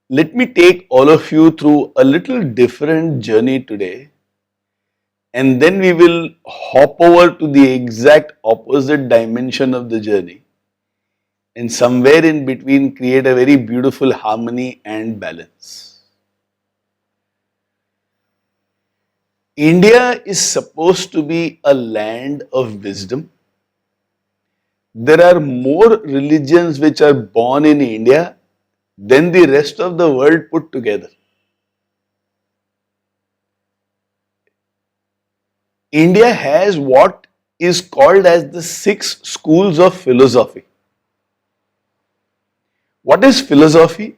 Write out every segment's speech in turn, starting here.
let me take all of you through a little different journey today, and then we will hop over to the exact opposite dimension of the journey, and somewhere in between create a very beautiful harmony and balance. India is supposed to be a land of wisdom. There are more religions which are born in India than the rest of the world put together. India has what is called as the 6 schools of philosophy. What is philosophy?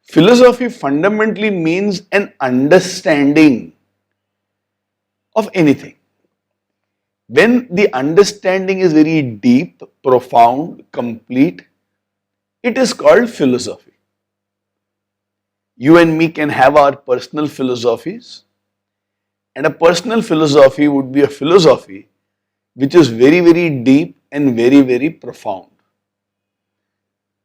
Philosophy fundamentally means an understanding of anything. When the understanding is very deep, profound, complete, it is called philosophy. You and me can have our personal philosophies, and a personal philosophy would be a philosophy which is very, very deep and very, very profound.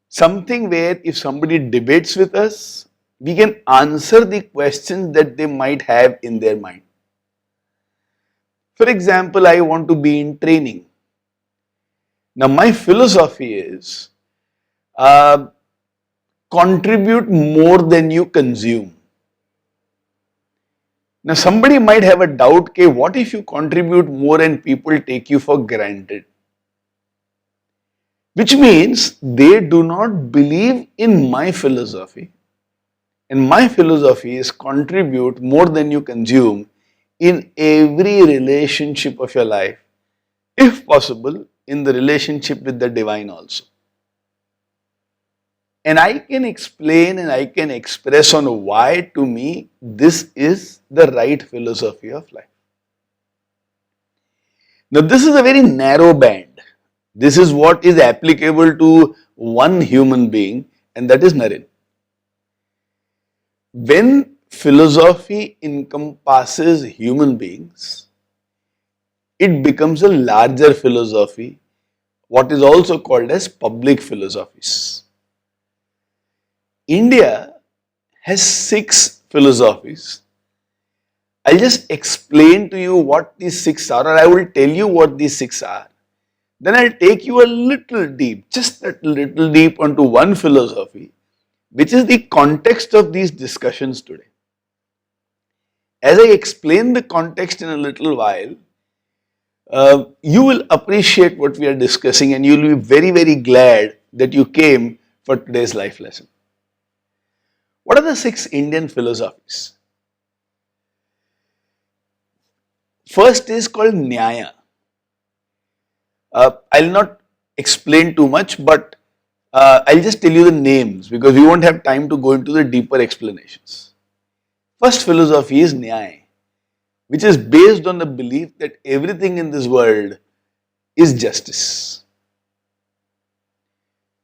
Something where if somebody debates with us, we can answer the questions that they might have in their mind. For example, I want to be in training. Now my philosophy is contribute more than you consume. Now somebody might have a doubt, okay, what if you contribute more and people take you for granted? Which means they do not believe in my philosophy. And my philosophy is contribute more than you consume in every relationship of your life, if possible, in the relationship with the divine also. And I can explain and I can express on why to me this is the right philosophy of life. Now this is a very narrow band. This is what is applicable to one human being, and that is Naren. When philosophy encompasses human beings, it becomes a larger philosophy, what is also called as public philosophies. India has 6 philosophies. I'll just explain to you what these 6 are, or I will tell you what these 6 are. Then I'll take you a little deep, just a little deep onto one philosophy, which is the context of these discussions today. As I explain the context in a little while, you will appreciate what we are discussing and you will be very, very glad that you came for today's life lesson. What are the 6 Indian philosophies? First is called Nyaya. I'll not explain too much, but I'll just tell you the names because we won't have time to go into the deeper explanations. First philosophy is Nyaya, which is based on the belief that everything in this world is justice.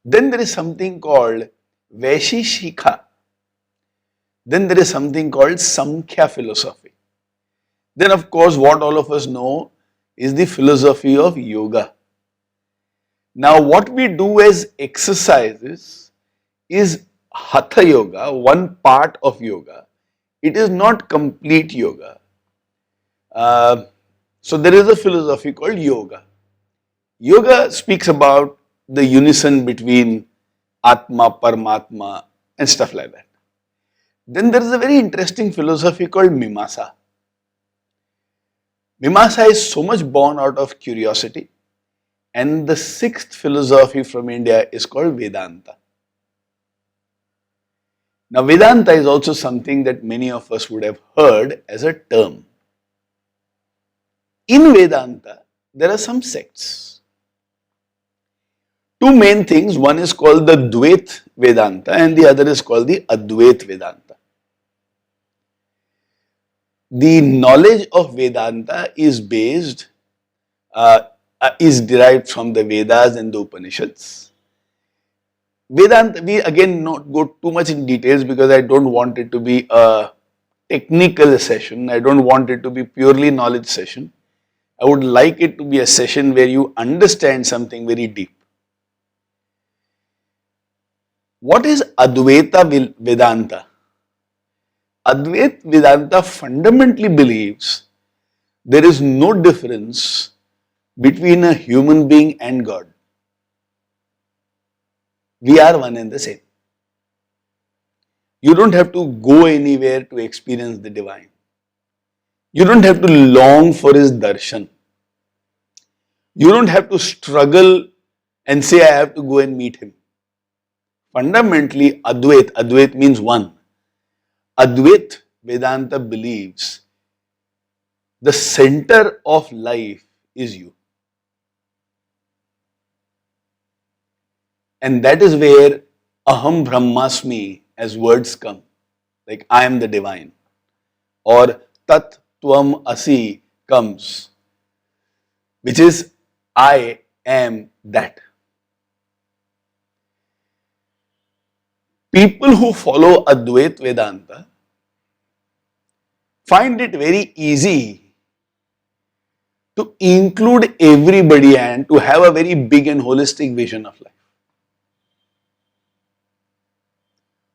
Then there is something called Vaisheshika. Then there is something called Samkhya philosophy. Then of course what all of us know is the philosophy of yoga. Now what we do as exercises is Hatha yoga, one part of yoga. It is not complete yoga. So there is a philosophy called yoga. Yoga speaks about the unison between Atma, Paramatma and stuff like that. Then there is a very interesting philosophy called Mimamsa. Mimamsa is so much born out of curiosity, and the 6th philosophy from India is called Vedanta. Now Vedanta is also something that many of us would have heard as a term. In Vedanta, there are some sects. 2 main things, one is called the Dvait Vedanta and the other is called the Advait Vedanta. The knowledge of Vedanta is derived from the Vedas and the Upanishads. Vedanta, we again not go too much in details because I don't want it to be a technical session. I don't want it to be purely knowledge session. I would like it to be a session where you understand something very deep. What is Advaita Vedanta? Advait Vedanta fundamentally believes there is no difference between a human being and God. We are one and the same. You don't have to go anywhere to experience the divine. You don't have to long for his darshan. You don't have to struggle and say, I have to go and meet him. Fundamentally, Advait means one. Advait Vedanta believes the center of life is you. And that is where AHAM BRAHMASMI as words come. Like I am the divine. Or Tat Tvam Asi comes, which is I am that. People who follow Advait Vedanta find it very easy to include everybody and to have a very big and holistic vision of life.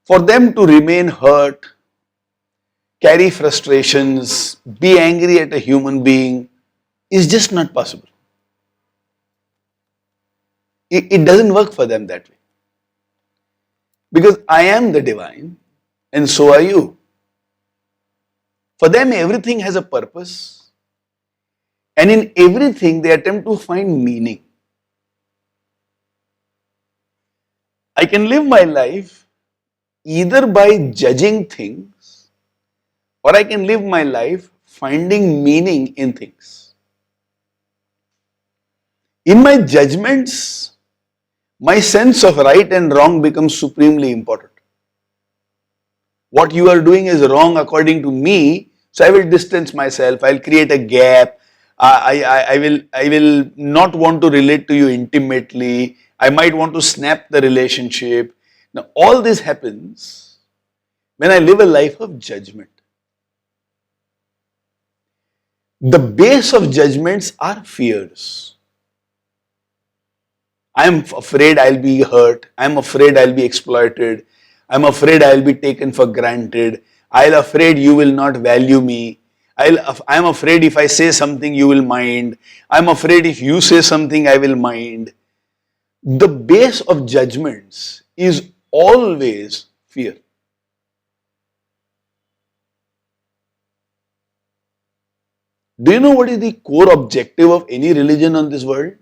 For them to remain hurt, carry frustrations, be angry at a human being is just not possible. It doesn't work for them that way. Because I am the divine and so are you. For them, everything has a purpose, and in everything they attempt to find meaning. I can live my life either by judging things, or I can live my life finding meaning in things. In my judgments, my sense of right and wrong becomes supremely important. What you are doing is wrong according to me, so I will distance myself, I will create a gap, I will not want to relate to you intimately, I might want to snap the relationship. Now all this happens when I live a life of judgment. The base of judgments are fears. I am afraid I'll be hurt, I am afraid I'll be exploited, I am afraid I'll be taken for granted, I am afraid you will not value me, I am afraid if I say something you will mind, I am afraid if you say something I will mind. The base of judgments is always fear. Do you know what is the core objective of any religion on this world?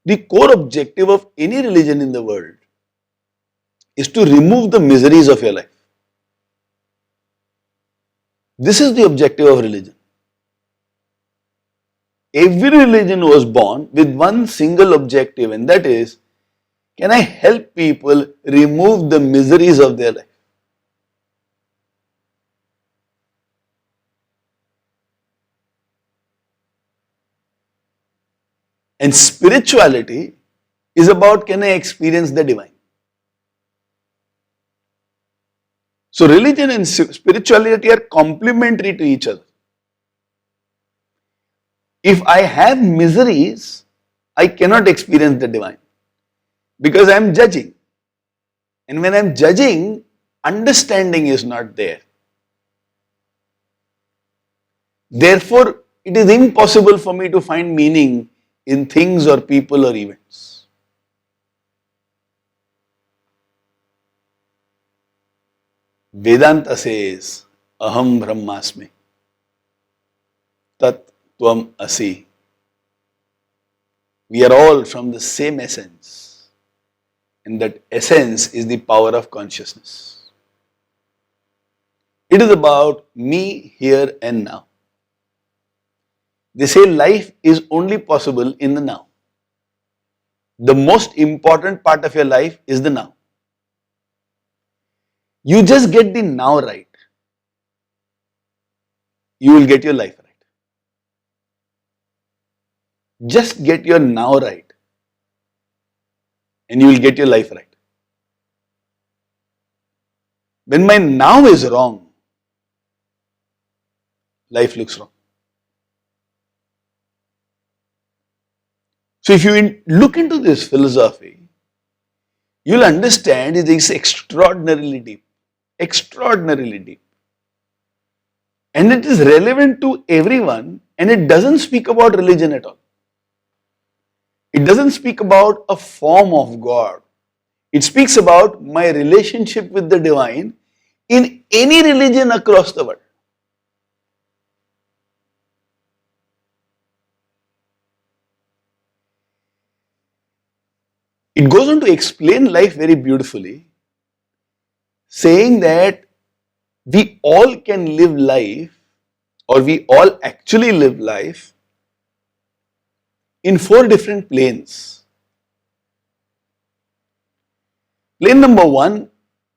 The core objective of any religion in the world is to remove the miseries of your life. This is the objective of religion. Every religion was born with one single objective, and that is, can I help people remove the miseries of their life? And spirituality is about, can I experience the divine? So religion and spirituality are complementary to each other. If I have miseries, I cannot experience the divine because I am judging. And when I am judging, understanding is not there. Therefore, it is impossible for me to find meaning in things or people or events. Vedanta says, Aham Brahmasmi, Tat Tvam Asi. We are all from the same essence, and that essence is the power of consciousness. It is about me here and now. They say life is only possible in the now. The most important part of your life is the now. You just get the now right, you will get your life right. Just get your now right, and you will get your life right. When my now is wrong, life looks wrong. So if you look into this philosophy, you'll understand it is extraordinarily deep. Extraordinarily deep. And it is relevant to everyone, and it doesn't speak about religion at all. It doesn't speak about a form of God. It speaks about my relationship with the divine in any religion across the world. It goes on to explain life very beautifully, saying that we all can live life, or we all actually live life in 4 different planes. Plane number 1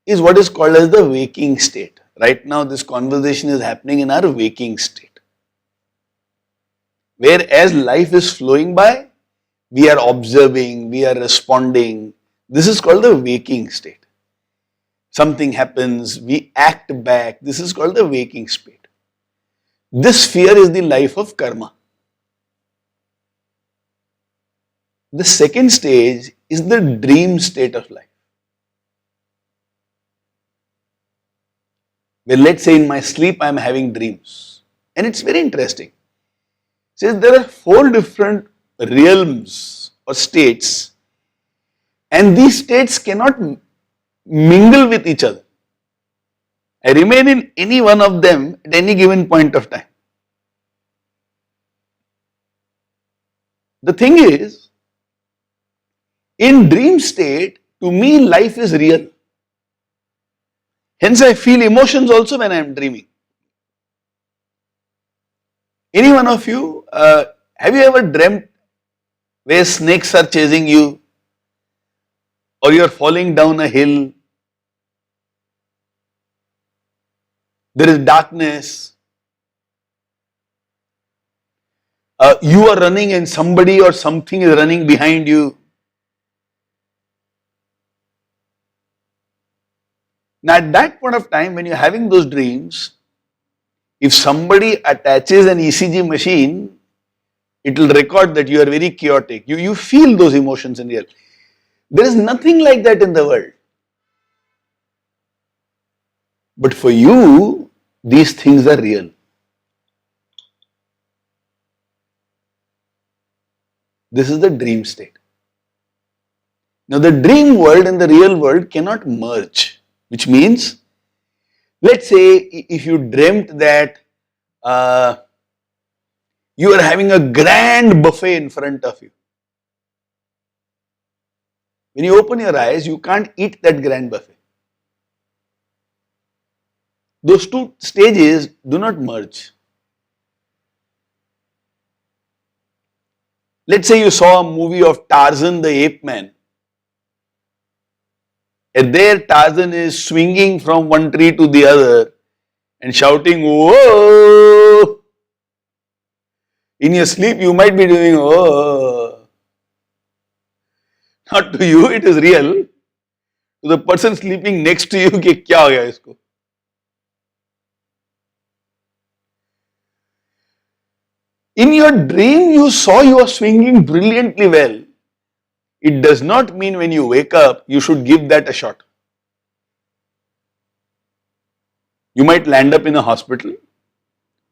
is what is called as the waking state. Right now this conversation is happening in our waking state, where as life is flowing by, we are observing, we are responding. This is called the waking state. Something happens, we act back. This is called the waking state. This sphere is the life of karma. The second stage is the dream state of life, where let's say in my sleep I am having dreams. And it's very interesting. It says there are 4 different realms or states, and these states cannot mingle with each other. I remain in any one of them at any given point of time. The thing is, in dream state, to me life is real. Hence I feel emotions also when I am dreaming. Any one of you, have you ever dreamt where snakes are chasing you, or you are falling down a hill, there is darkness, you are running and somebody or something is running behind you? Now at that point of time when you are having those dreams, if somebody attaches an ECG machine, it will record that you are very chaotic. You feel those emotions in real. There is nothing like that in the world. But for you, these things are real. This is the dream state. Now the dream world and the real world cannot merge, which means, let's say if you dreamt that you are having a grand buffet in front of you. When you open your eyes, you can't eat that grand buffet. Those 2 stages do not merge. Let's say you saw a movie of Tarzan the Ape Man, and there Tarzan is swinging from one tree to the other and shouting, "Whoa!" In your sleep you might be doing, "Oh." Not to you, it is real. To the person sleeping next to you, कि क्या हो गया इसको? In your dream, you saw you are swinging brilliantly well. It does not mean when you wake up, you should give that a shot. You might land up in a hospital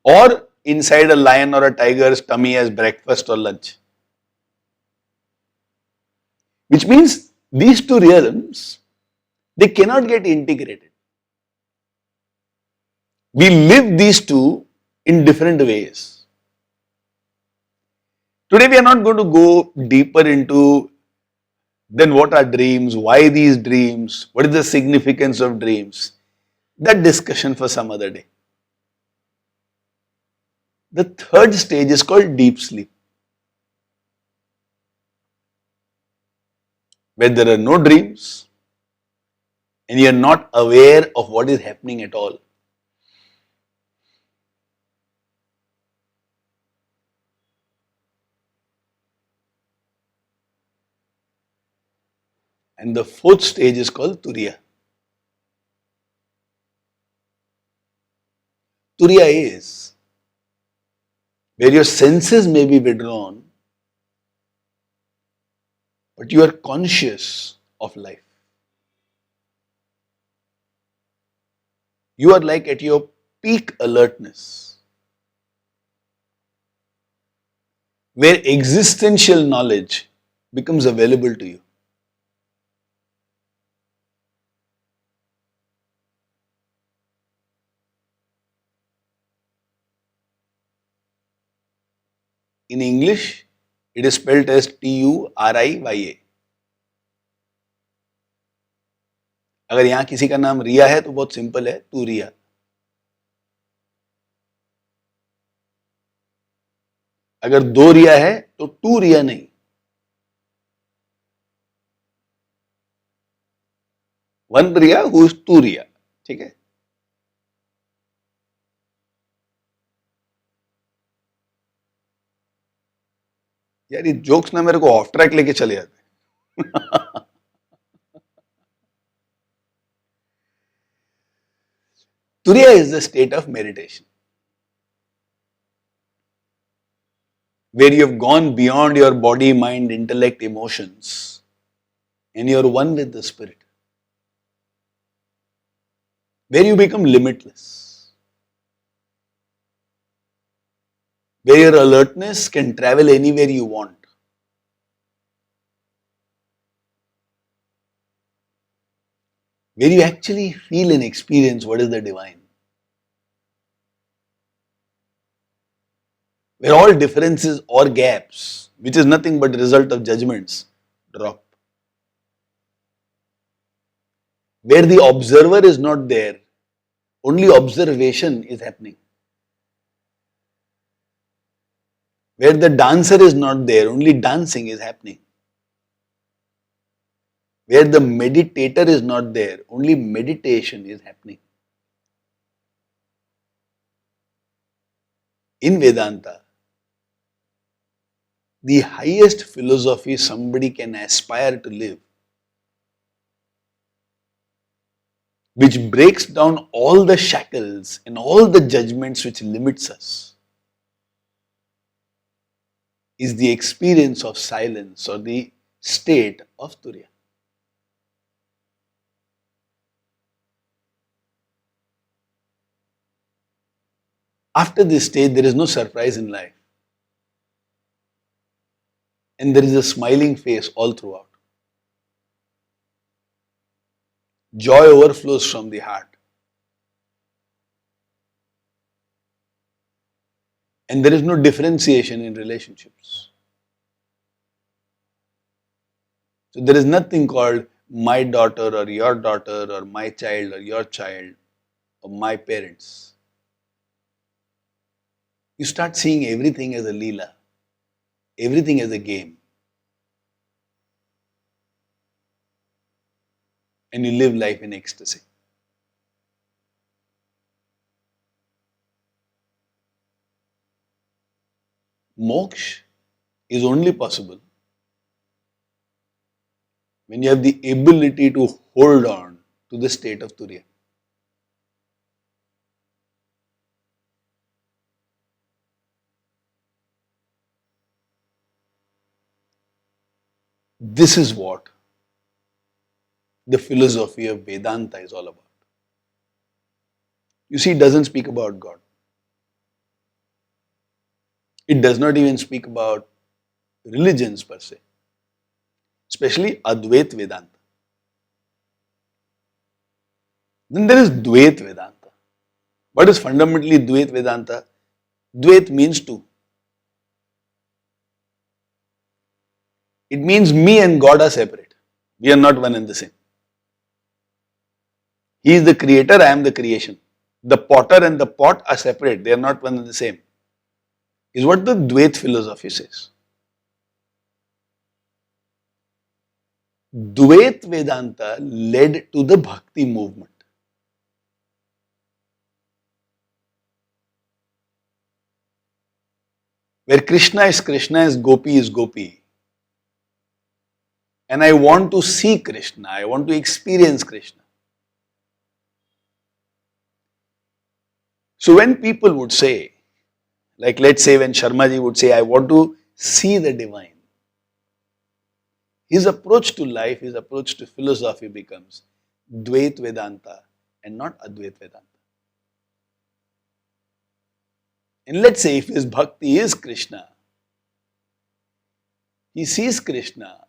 or inside a lion or a tiger's tummy as breakfast or lunch. Which means these 2 realms, they cannot get integrated. We live these 2 in different ways. Today we are not going to go deeper into then what are dreams, why these dreams, what is the significance of dreams. That discussion for some other day. The third stage is called deep sleep, where there are no dreams and you are not aware of what is happening at all. And the 4th stage is called Turiya. Turiya is where your senses may be withdrawn, but you are conscious of life. You are like at your peak alertness, where existential knowledge becomes available to you. In English, it is spelled as Turiya. अगर यहाँ किसी का नाम रिया है तो बहुत simple है, तूरिया. अगर दो रिया है तो टू रिया नहीं, one Riya who is two Riya. ठीक है. यार ये जोक्स ना मेरे को ऑफ ट्रैक लेके चले जाते हैं. Turiya is the state of meditation, where you have gone beyond your body, mind, intellect, emotions, and you are one with the spirit, where you become limitless, where your alertness can travel anywhere you want, where you actually feel and experience what is the divine, where all differences or gaps, which is nothing but result of judgments, drop, where the observer is not there, only observation is happening, where the dancer is not there, only dancing is happening, where the meditator is not there, only meditation is happening. In Vedanta, the highest philosophy somebody can aspire to live, which breaks down all the shackles and all the judgments which limits us, is the experience of silence or the state of Turiya. After this stage, there is no surprise in life. And there is a smiling face all throughout. Joy overflows from the heart. And there is no differentiation in relationships. So there is nothing called my daughter or my child or your child or my parents. You start seeing everything as a leela, everything as a game. And you live life in ecstasy. Moksha is only possible when you have the ability to hold on to the state of Turiya. This is what the philosophy of Vedanta is all about. You see, it doesn't speak about God. It does not even speak about religions per se, especially Advait Vedanta. Then there is Dvait Vedanta. What is fundamentally Dvait Vedanta? Dvait means two. It means me and God are separate. We are not one and the same. He is the creator, I am the creation. The potter and the pot are separate, they are not one and the same. Is what the Dvait philosophy says. Dvait Vedanta led to the Bhakti movement. Where Krishna is Gopi is Gopi. And I want to see Krishna, I want to experience Krishna. So when people would say, like let's say when Sharmaji would say, I want to see the divine, his approach to life, his approach to philosophy becomes Dvait Vedanta and not Advait Vedanta. And let's say if his bhakti is Krishna, he sees Krishna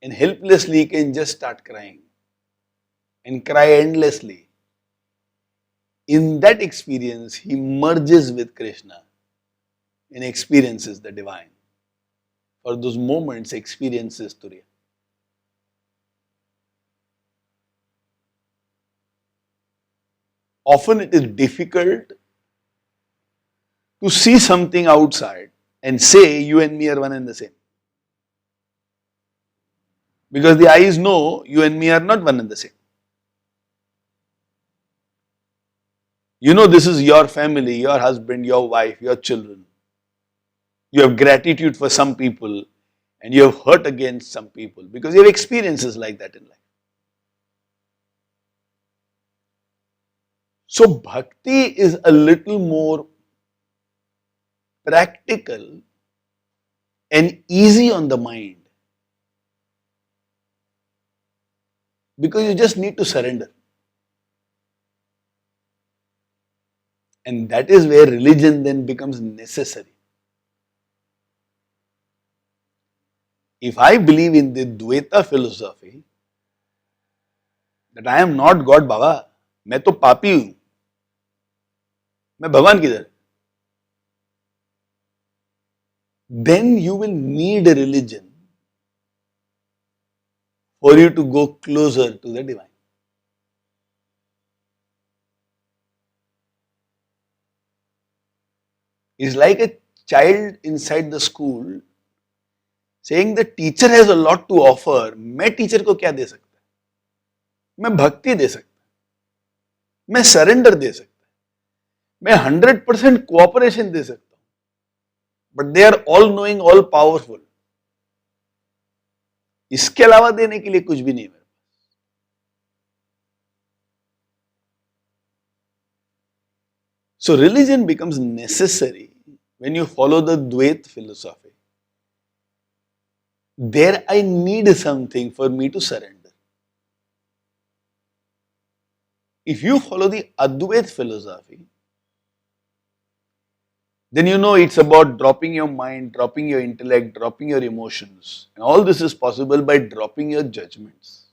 and helplessly can just start crying and cry endlessly. In that experience, he merges with Krishna and experiences the divine. For those moments, experiences Turiya. Often it is difficult to see something outside and say you and me are one and the same. Because the eyes know you and me are not one and the same. You know this is your family, your husband, your wife, your children. You have gratitude for some people and you have hurt against some people because you have experiences like that in life. So bhakti is a little more practical and easy on the mind because you just need to surrender. And that is where religion then becomes necessary. If I believe in the Dvaita philosophy, that I am not God Baba, मैं तो पापी हूं, मैं भगवान किधर? Then you will need a religion for you to go closer to the divine. It's like a child inside the school saying the teacher has a lot to offer. मैं teacher को क्या दे सकता? मैं भक्ति दे सकता, मैं सरेंडर दे सकता, मैं 100% कोऑपरेशन दे सकता हूं. But they are all knowing, all powerful. इसके अलावा देने के लिए कुछ भी नहीं है. So religion becomes necessary when you follow the Dvait philosophy. There I need something for me to surrender. If you follow the Advait philosophy, then you know it's about dropping your mind, dropping your intellect, dropping your emotions. And all this is possible by dropping your judgments.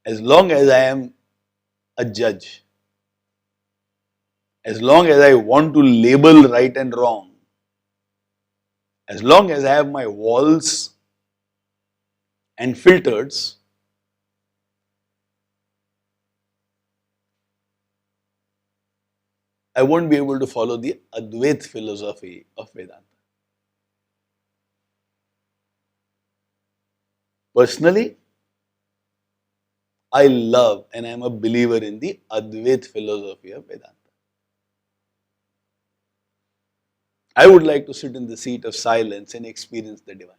As long as I am a judge, as long as I want to label right and wrong, as long as I have my walls and filters, I won't be able to follow the Advait philosophy of Vedanta. Personally, I love and I am a believer in the Advait philosophy of Vedanta. I would like to sit in the seat of silence and experience the divine.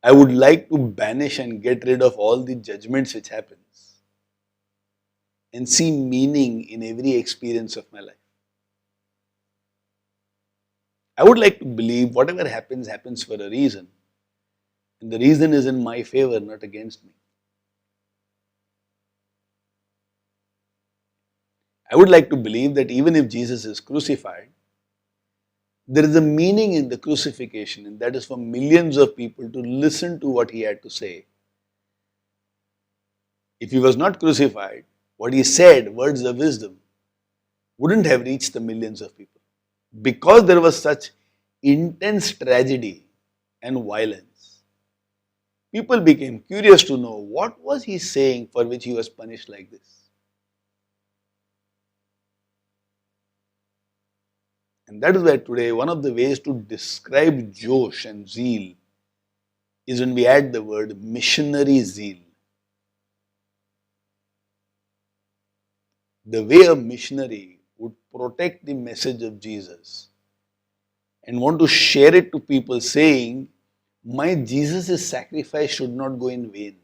I would like to banish and get rid of all the judgments which happens and see meaning in every experience of my life. I would like to believe whatever happens, happens for a reason. And the reason is in my favor, not against me. I would like to believe that even if Jesus is crucified, there is a meaning in the crucifixion, and that is for millions of people to listen to what he had to say. If he was not crucified, what he said, words of wisdom, wouldn't have reached the millions of people. Because there was such intense tragedy and violence, people became curious to know what was he saying for which he was punished like this. And that is why today one of the ways to describe Josh and zeal is when we add the word missionary zeal. The way a missionary would protect the message of Jesus and want to share it to people saying, my Jesus' sacrifice should not go in vain.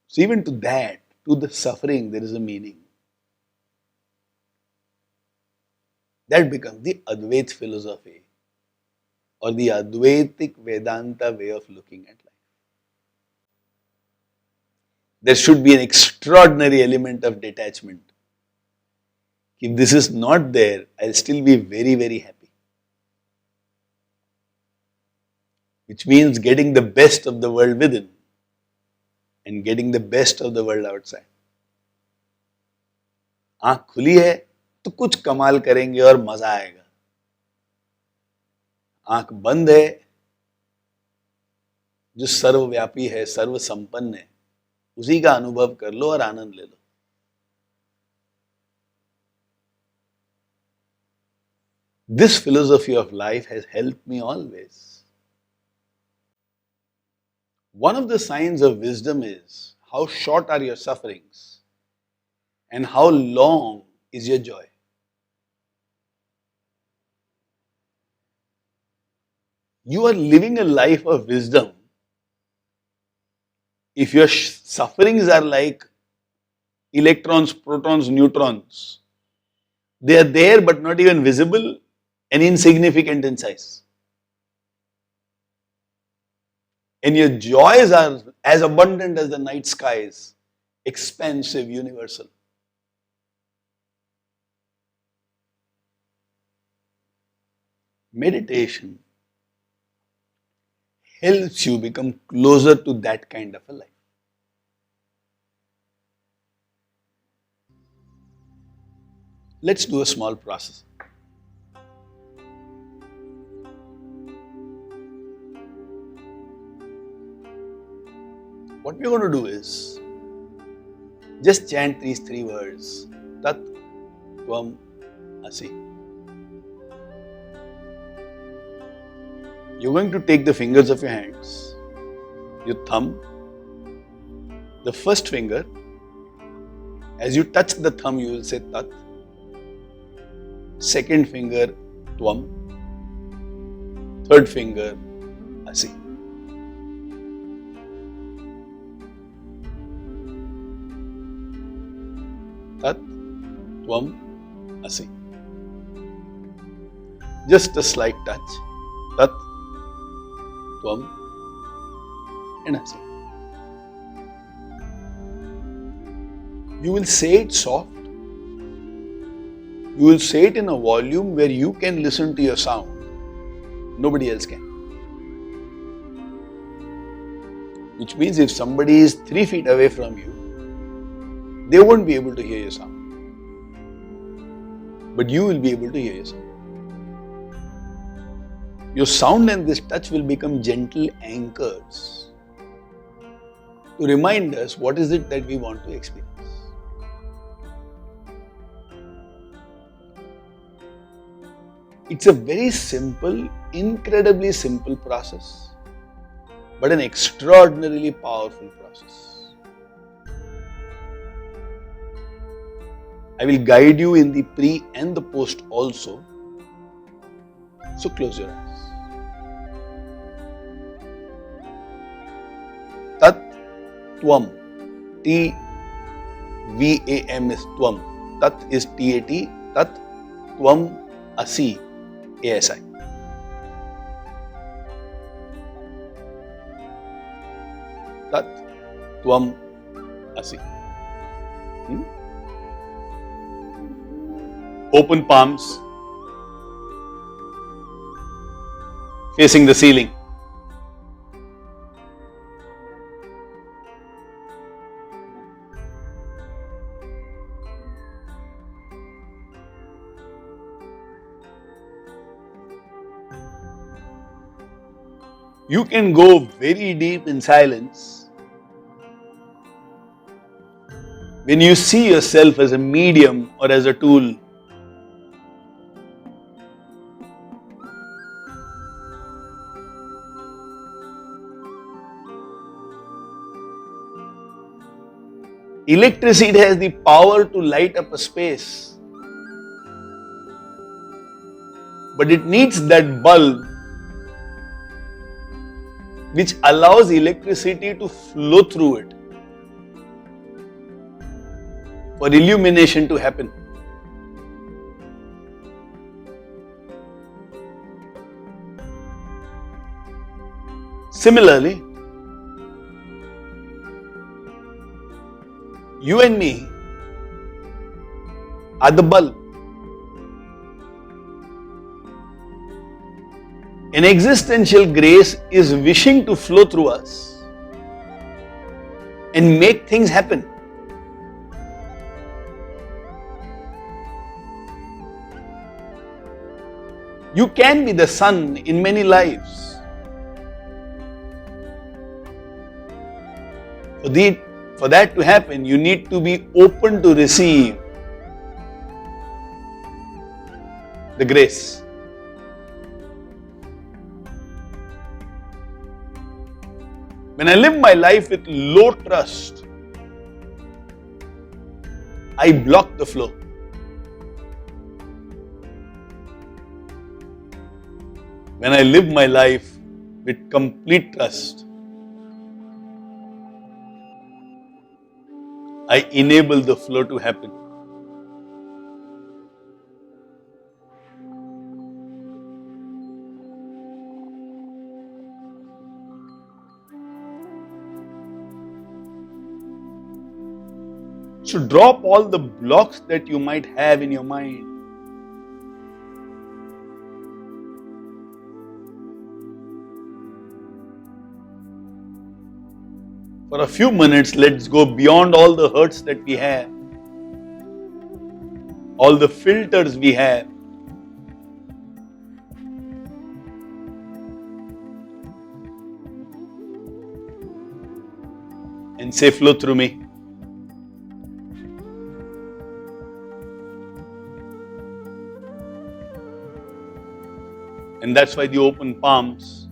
So even to that, to the suffering, there is a meaning. That becomes the Advait philosophy or the Advaitic Vedanta way of looking at life. there should be an extraordinary element of detachment. If this is not there, I'll still be very, very happy. Which means getting the best of the world within and getting the best of the world outside. आँख खुली है तो कुछ कमाल करेंगे और मजा आएगा. आँख बंद है, जो सर्वव्यापी है, सर्व संपन्न है, उसी का अनुभव कर लो और आनंद ले लो. This philosophy of life has helped me always. One of the signs of wisdom is how short are your sufferings and how long is your joy. You are living a life of wisdom if your sufferings are like electrons, protons, neutrons. They are there but not even visible and insignificant in size. And your joys are as abundant as the night skies, expansive, universal. Meditation helps you become closer to that kind of a life. Let's do a small process. What we're going to do is just chant these three words: Tat, Tvam, Asi. You're going to take the fingers of your hands, your thumb, the first finger. As you touch the thumb, you will say Tat. Second finger, Tvam. Third finger, Asi. Tat, Tvam, Asi. Just a slight touch. Tat, Tvam, and Asi. You will say it soft. You will say it in a volume where you can listen to your sound. Nobody else can. Which means if somebody is 3 feet away from you, they won't be able to hear your sound. But you will be able to hear your sound. Your sound and this touch will become gentle anchors to remind us what is it that we want to experience. It's a very simple, incredibly simple process, but an extraordinarily powerful process. I will guide you in the pre and the post also, so close your eyes. Tat Tvam. T-V-A-M is Tvam. Tat is T-A-T. Tat Tvam Asi. A-S-I. Tat Tvam Asi. Open palms, facing the ceiling. You can go very deep in silence when you see yourself as a medium or as a tool. Electricity has the power to light up a space, but it needs that bulb which allows electricity to flow through it for illumination to happen. Similarly, You and me are the bulb. An existential grace is wishing to flow through us and make things happen. You can be the sun in many lives. For that to happen, you need to be open to receive the grace. When I live my life with low trust, I block the flow. When I live my life with complete trust, I enable the flow to happen. So drop all the blocks that you might have in your mind. For a few minutes, let's go beyond all the hurts that we have, all the filters we have. And say, flow through me. And that's why the open palms,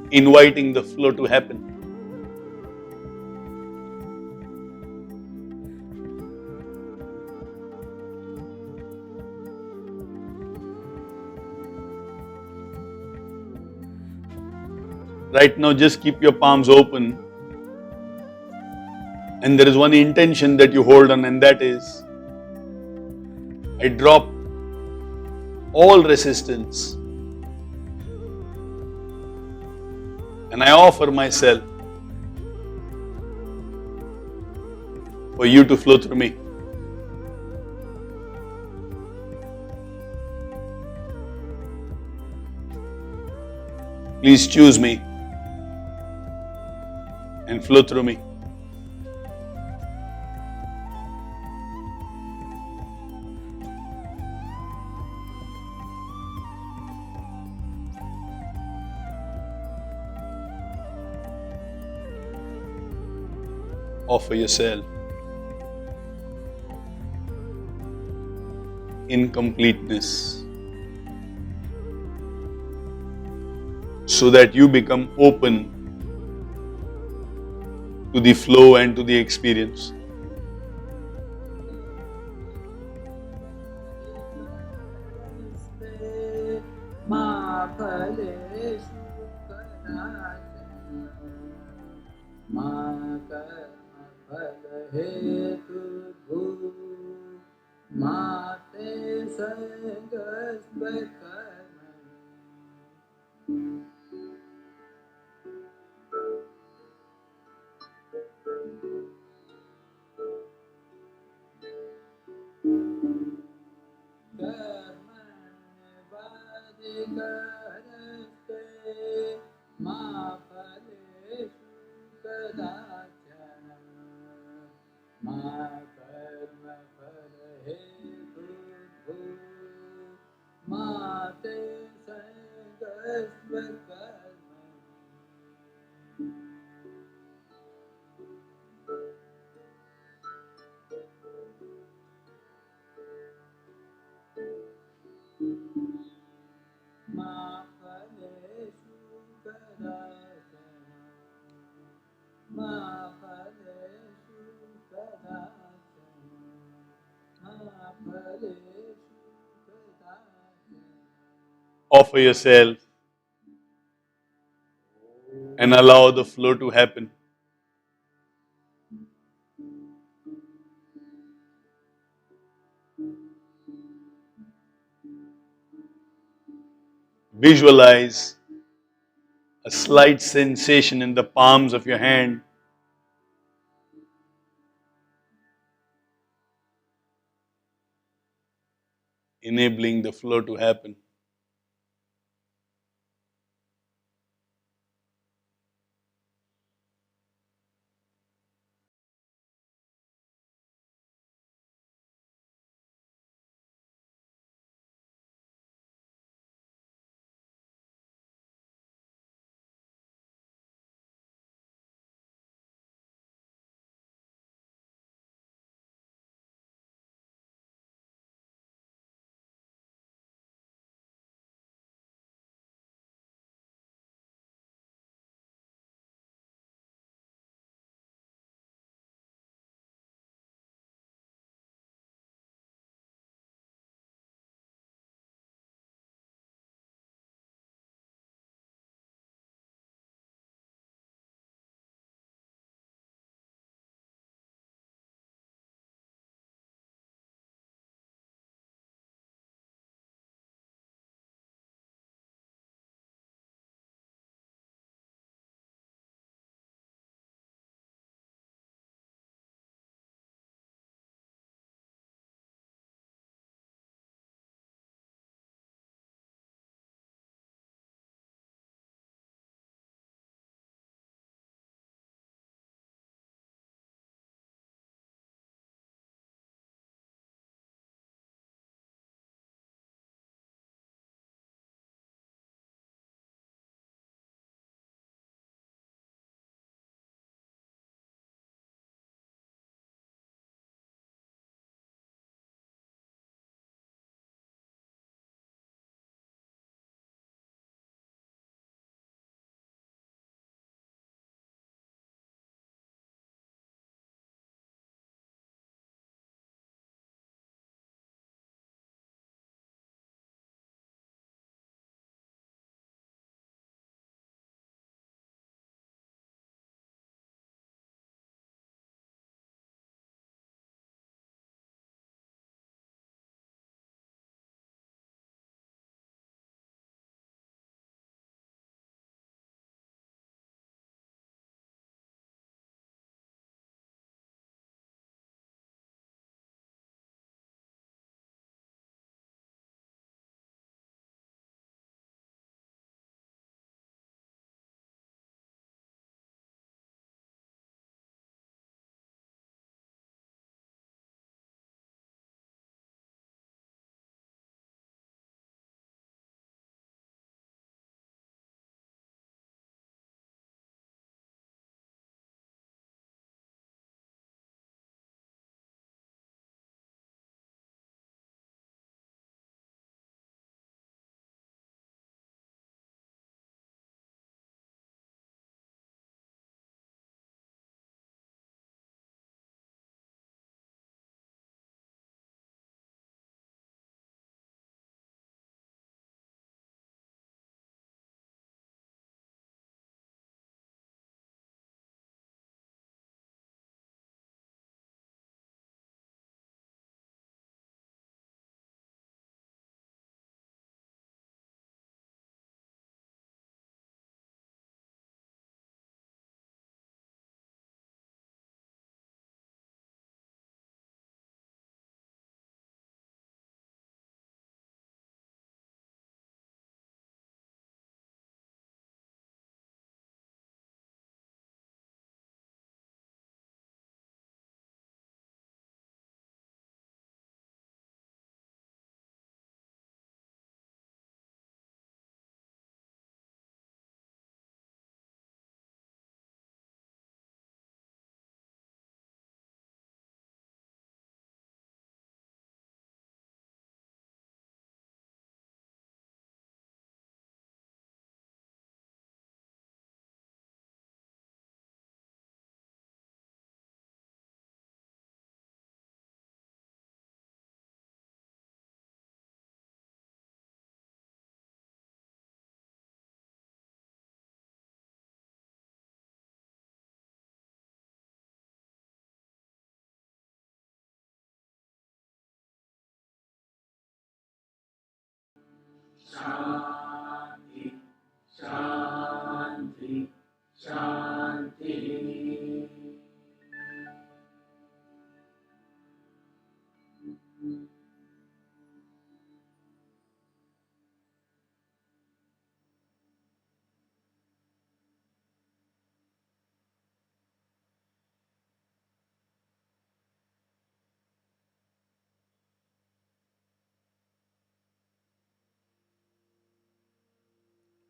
inviting the flow to happen. Right now, just keep your palms open. And there is one intention that you hold on, and that is, I drop all resistance and I offer myself for you to flow through me. Please choose me and flow through me. Offer yourself in completeness so that you become open to the flow and to the experience. Offer yourself and allow the flow to happen. Visualize a slight sensation in the palms of your hand enabling the flow to happen. Shanti, Shanti, Shanti.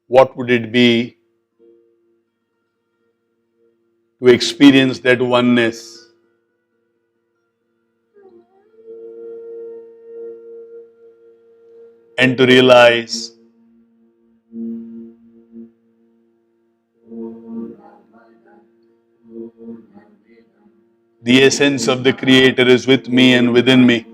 what would it be to experience that oneness? And to realize the essence of the Creator is with me and within me.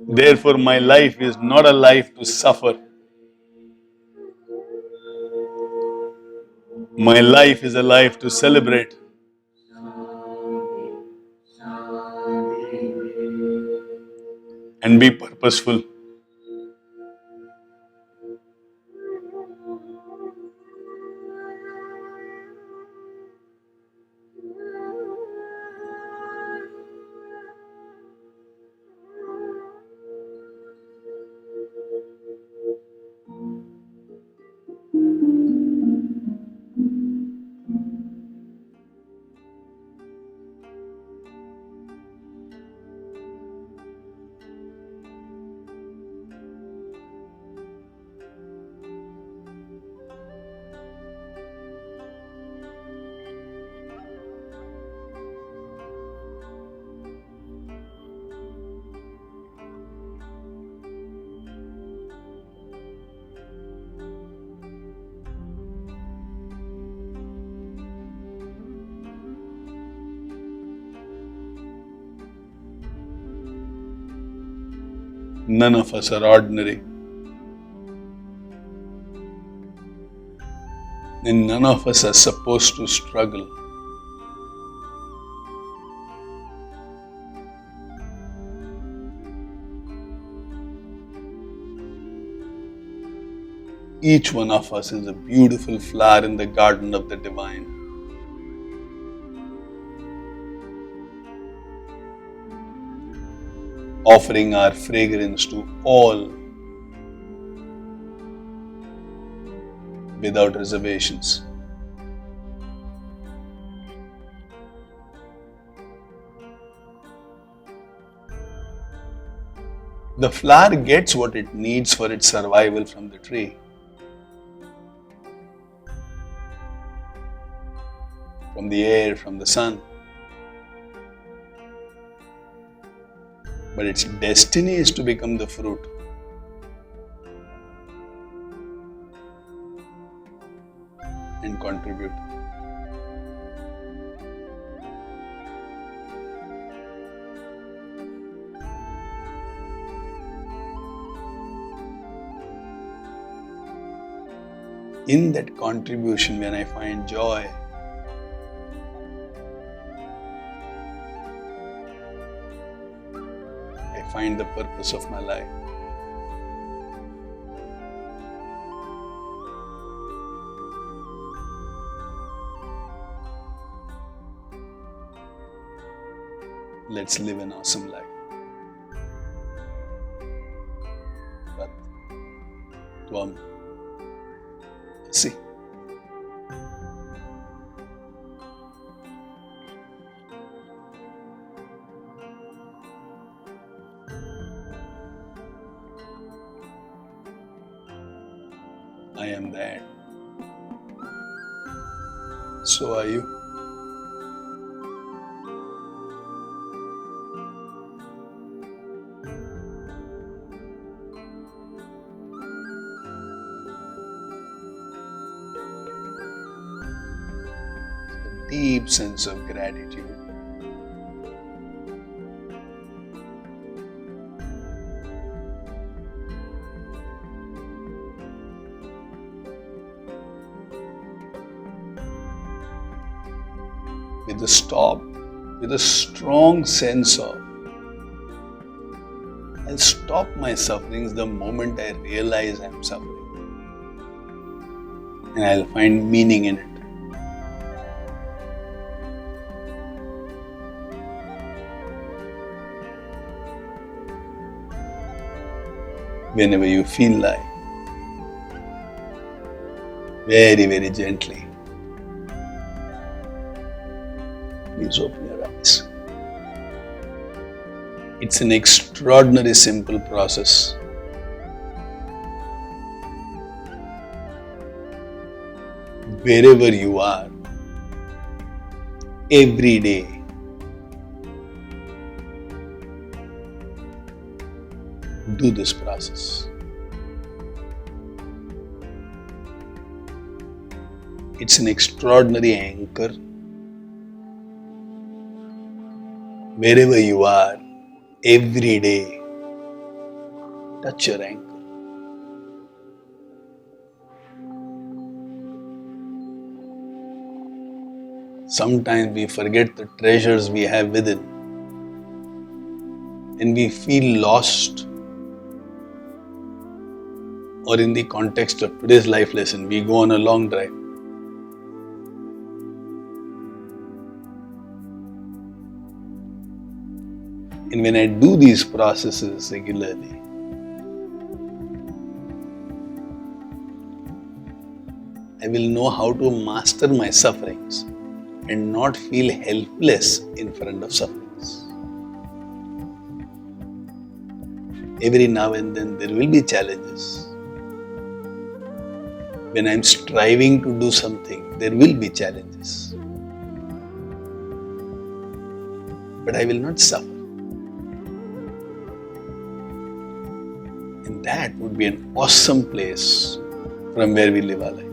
Therefore, my life is not a life to suffer. My life is a life to celebrate. And be purposeful. None of us are ordinary. And none of us are supposed to struggle. Each one of us is a beautiful flower in the garden of the divine. Offering our fragrance to all without reservations. The flower gets what it needs for its survival from the tree. From the air, from the sun. But its destiny is to become the fruit. And contribute. In that contribution, when I find joy, I find the purpose of my life. Let's live an awesome life. Tat Tvam Asi. I am that. So are you. A deep sense of gratitude. With a strong sense of, I'll stop my sufferings the moment I realize I'm suffering. And I'll find meaning in it. Whenever you feel like, very, very gently, please open your eyes. It's an extraordinary simple process. Wherever you are, every day, do this process. It's an extraordinary anchor. Wherever you are, every day, touch your anchor. Sometimes we forget the treasures we have within and we feel lost. Or in the context of today's life lesson, we go on a long drive. And when I do these processes regularly, I will know how to master my sufferings and not feel helpless in front of sufferings. Every now and then there will be challenges. When I am striving to do something, there will be challenges. But I will not suffer. And that would be an awesome place from where we live our life.